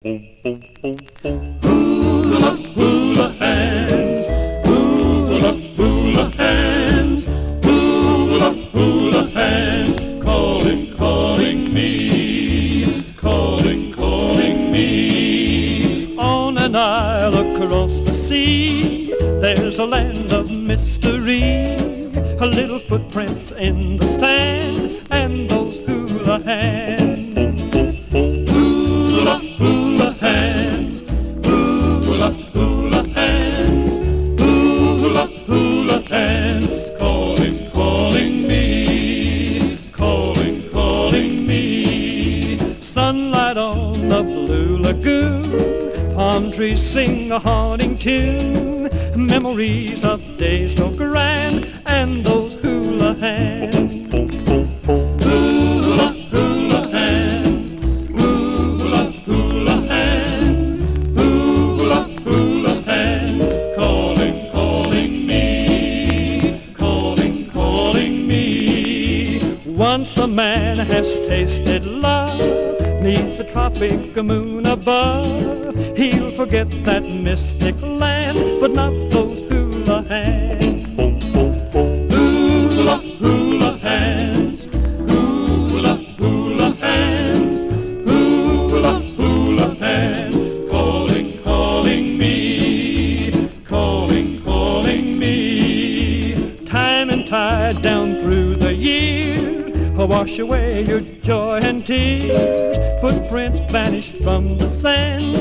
Hula, hula hands, hula, hula hands, hula, hula hands, calling me, calling me. On an isle across the sea, there's a land of mystery. A little footprints in the sand, and those hula hands. Hula, hula hands, hula, hula hands, hula, hula hands, calling me, calling me. Sunlight on the blue lagoon, palm trees sing a haunting tune, memories of days so grand, and those hula hands. Hula, hula hands, hula, hula hands, hula, hula hands, calling me, calling me. Once a man has tasted love, 'neath the tropic moon above, he'll forget that mystic land, but not those hula hands. Hula, hula hands, hula, hula hands, hula, hula hands, calling me, calling me. Time and tide down through the years wash away your joy and tears. Footprints vanish from the sand,